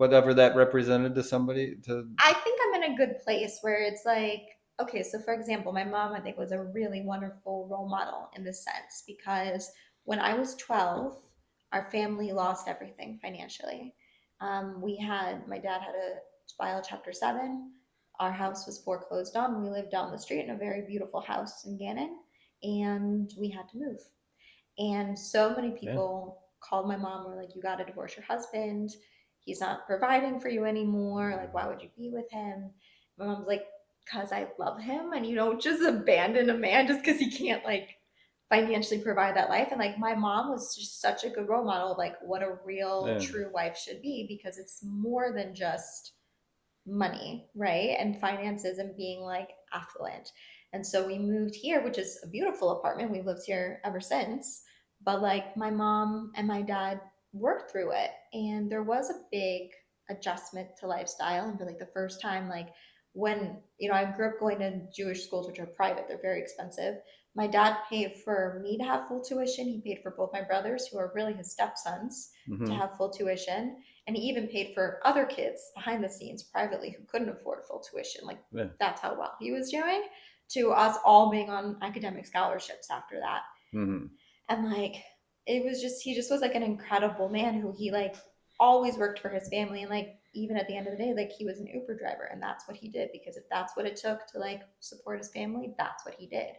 whatever that represented to somebody to. I think I'm in a good place where it's like, okay, so for example, my mom, I think, was a really wonderful role model in this sense because when I was 12, our family lost everything financially. My dad had to file Chapter 7. Our house was foreclosed on. We lived down the street in a very beautiful house in Gannon, and we had to move. And so many Yeah. people called my mom and were like, you got to divorce your husband. He's not providing for you anymore. Like, why would you be with him? My mom's like, because I love him. And you don't just abandon a man just because he can't, like, financially provide that life. And, like, my mom was just such a good role model of, like, what a real, Yeah. true wife should be because it's more than just money, right? And finances and being like affluent. And so we moved here, which is a beautiful apartment. We've lived here ever since. But like my mom and my dad worked through it. And there was a big adjustment to lifestyle. And for like the first time, like when, I grew up going to Jewish schools, which are private, they're very expensive. My dad paid for me to have full tuition. He paid for both my brothers, who are really his stepsons, to Hmm. have full tuition. And he even paid for other kids behind the scenes privately who couldn't afford full tuition. Like Yeah. that's how well he was doing, to us all being on academic scholarships after that. Hmm. And like it was just he just was like an incredible man who he like always worked for his family, and like even at the end of the day, like he was an Uber driver and that's what he did because if that's what it took to like support his family, that's what he did.